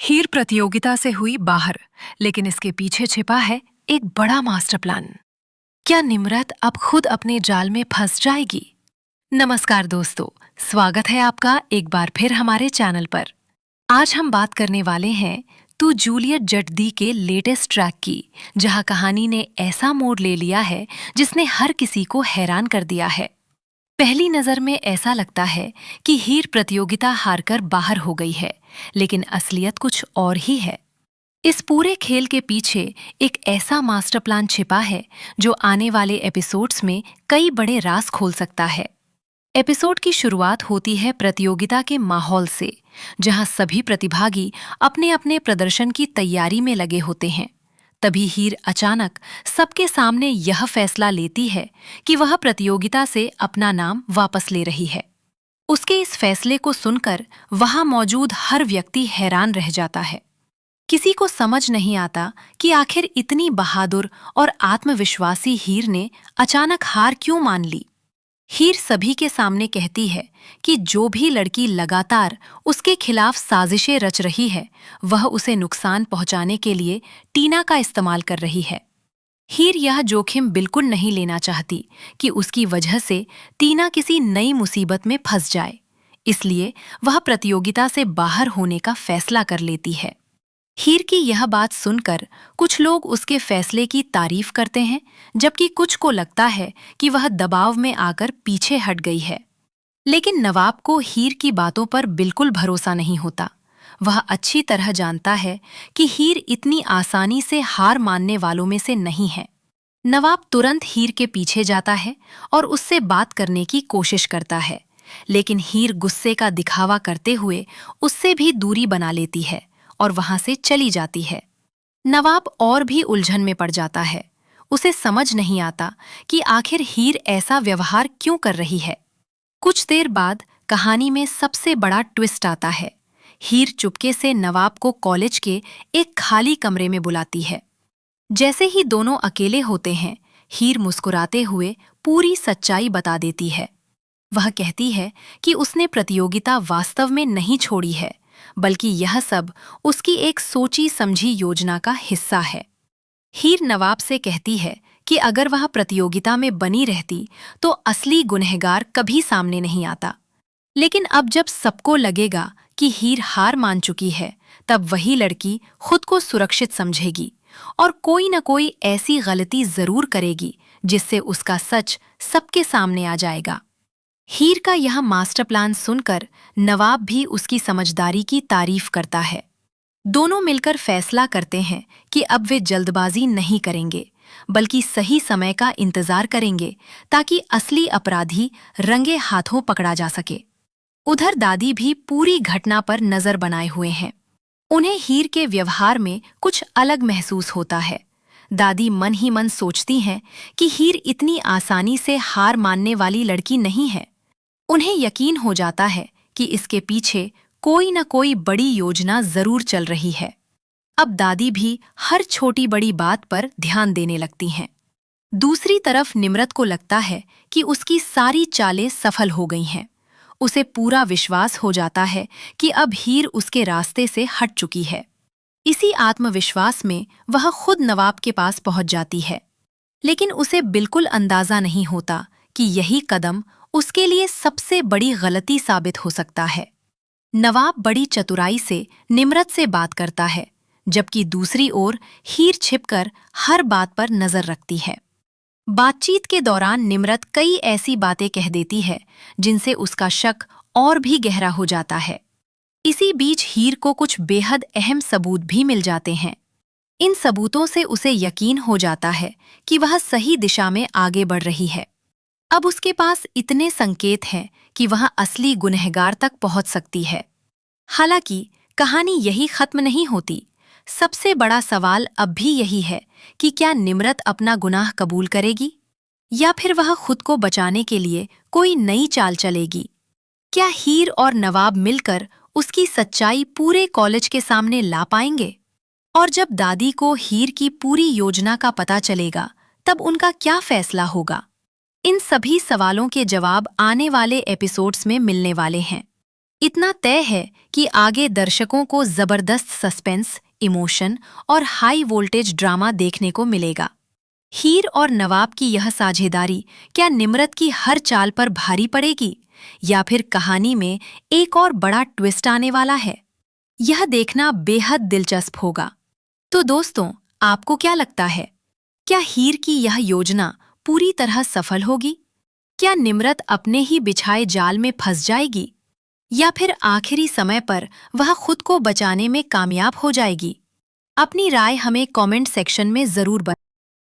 हीर प्रतियोगिता से हुई बाहर, लेकिन इसके पीछे छिपा है एक बड़ा मास्टर प्लान। क्या निम्रत अब खुद अपने जाल में फंस जाएगी? नमस्कार दोस्तों, स्वागत है आपका एक बार फिर हमारे चैनल पर। आज हम बात करने वाले हैं तू जूलियट जट दी के लेटेस्ट ट्रैक की, जहां कहानी ने ऐसा मोड़ ले लिया है जिसने हर किसी को हैरान कर दिया है। पहली नजर में ऐसा लगता है कि हीर प्रतियोगिता हारकर बाहर हो गई है, लेकिन असलियत कुछ और ही है। इस पूरे खेल के पीछे एक ऐसा मास्टर प्लान छिपा है जो आने वाले एपिसोड्स में कई बड़े राज खोल सकता है। एपिसोड की शुरुआत होती है प्रतियोगिता के माहौल से, जहां सभी प्रतिभागी अपने अपने प्रदर्शन की तैयारी में लगे होते हैं। तभी हीर अचानक सबके सामने यह फैसला लेती है कि वह प्रतियोगिता से अपना नाम वापस ले रही है। उसके इस फैसले को सुनकर वहां मौजूद हर व्यक्ति हैरान रह जाता है। किसी को समझ नहीं आता कि आखिर इतनी बहादुर और आत्मविश्वासी हीर ने अचानक हार क्यों मान ली। हीर सभी के सामने कहती है कि जो भी लड़की लगातार उसके खिलाफ साजिशें रच रही है, वह उसे नुकसान पहुंचाने के लिए टीना का इस्तेमाल कर रही है। हीर यह जोखिम बिल्कुल नहीं लेना चाहती कि उसकी वजह से टीना किसी नई मुसीबत में फंस जाए, इसलिए वह प्रतियोगिता से बाहर होने का फैसला कर लेती है। हीर की यह बात सुनकर कुछ लोग उसके फैसले की तारीफ करते हैं, जबकि कुछ को लगता है कि वह दबाव में आकर पीछे हट गई है। लेकिन नवाब को हीर की बातों पर बिल्कुल भरोसा नहीं होता। वह अच्छी तरह जानता है कि हीर इतनी आसानी से हार मानने वालों में से नहीं है। नवाब तुरंत हीर के पीछे जाता है और उससे बात करने की कोशिश करता है, लेकिन हीर गुस्से का दिखावा करते हुए उससे भी दूरी बना लेती है और वहां से चली जाती है। नवाब और भी उलझन में पड़ जाता है। उसे समझ नहीं आता कि आखिर हीर ऐसा व्यवहार क्यों कर रही है। कुछ देर बाद कहानी में सबसे बड़ा ट्विस्ट आता है। हीर चुपके से नवाब को कॉलेज के एक खाली कमरे में बुलाती है। जैसे ही दोनों अकेले होते हैं, हीर मुस्कुराते हुए पूरी सच्चाई बता देती है। वह कहती है कि उसने प्रतियोगिता वास्तव में नहीं छोड़ी है, बल्कि यह सब उसकी एक सोची समझी योजना का हिस्सा है। हीर नवाब से कहती है कि अगर वह प्रतियोगिता में बनी रहती तो असली गुनहगार कभी सामने नहीं आता। लेकिन अब जब सबको लगेगा कि हीर हार मान चुकी है, तब वही लड़की खुद को सुरक्षित समझेगी और कोई न कोई ऐसी गलती जरूर करेगी जिससे उसका सच सबके सामने आ जाएगा। हीर का यह मास्टर प्लान सुनकर नवाब भी उसकी समझदारी की तारीफ करता है। दोनों मिलकर फैसला करते हैं कि अब वे जल्दबाजी नहीं करेंगे, बल्कि सही समय का इंतजार करेंगे ताकि असली अपराधी रंगे हाथों पकड़ा जा सके। उधर दादी भी पूरी घटना पर नजर बनाए हुए हैं। उन्हें हीर के व्यवहार में कुछ अलग महसूस होता है। दादी मन ही मन सोचती हैं कि हीर इतनी आसानी से हार मानने वाली लड़की नहीं है। उन्हें यकीन हो जाता है कि इसके पीछे कोई न कोई बड़ी योजना जरूर चल रही है। अब दादी भी हर छोटी बड़ी बात पर ध्यान देने लगती हैं। दूसरी तरफ निम्रत को लगता है कि उसकी सारी चालें सफल हो गई हैं। उसे पूरा विश्वास हो जाता है कि अब हीर उसके रास्ते से हट चुकी है। इसी आत्मविश्वास में वह खुद नवाब के पास पहुंच जाती है, लेकिन उसे बिल्कुल अंदाजा नहीं होता कि यही कदम उसके लिए सबसे बड़ी गलती साबित हो सकता है। नवाब बड़ी चतुराई से निम्रत से बात करता है, जबकि दूसरी ओर हीर छिपकर हर बात पर नजर रखती है। बातचीत के दौरान निम्रत कई ऐसी बातें कह देती है जिनसे उसका शक और भी गहरा हो जाता है। इसी बीच हीर को कुछ बेहद अहम सबूत भी मिल जाते हैं। इन सबूतों से उसे यकीन हो जाता है कि वह सही दिशा में आगे बढ़ रही है। अब उसके पास इतने संकेत हैं कि वह असली गुनहगार तक पहुंच सकती है। हालांकि कहानी यही खत्म नहीं होती। सबसे बड़ा सवाल अब भी यही है कि क्या निम्रत अपना गुनाह कबूल करेगी, या फिर वह खुद को बचाने के लिए कोई नई चाल चलेगी। क्या हीर और नवाब मिलकर उसकी सच्चाई पूरे कॉलेज के सामने ला पाएंगे? और जब दादी को हीर की पूरी योजना का पता चलेगा, तब उनका क्या फैसला होगा? इन सभी सवालों के जवाब आने वाले एपिसोड्स में मिलने वाले हैं। इतना तय है कि आगे दर्शकों को जबरदस्त सस्पेंस, इमोशन और हाई वोल्टेज ड्रामा देखने को मिलेगा। हीर और नवाब की यह साझेदारी क्या निम्रत की हर चाल पर भारी पड़ेगी, या फिर कहानी में एक और बड़ा ट्विस्ट आने वाला है? यह देखना बेहद दिलचस्प होगा। तो दोस्तों, आपको क्या लगता है? क्या हीर की यह योजना पूरी तरह सफल होगी? क्या निम्रत अपने ही बिछाए जाल में फंस जाएगी, या फिर आखिरी समय पर वह खुद को बचाने में कामयाब हो जाएगी? अपनी राय हमें कमेंट सेक्शन में जरूर बताएं।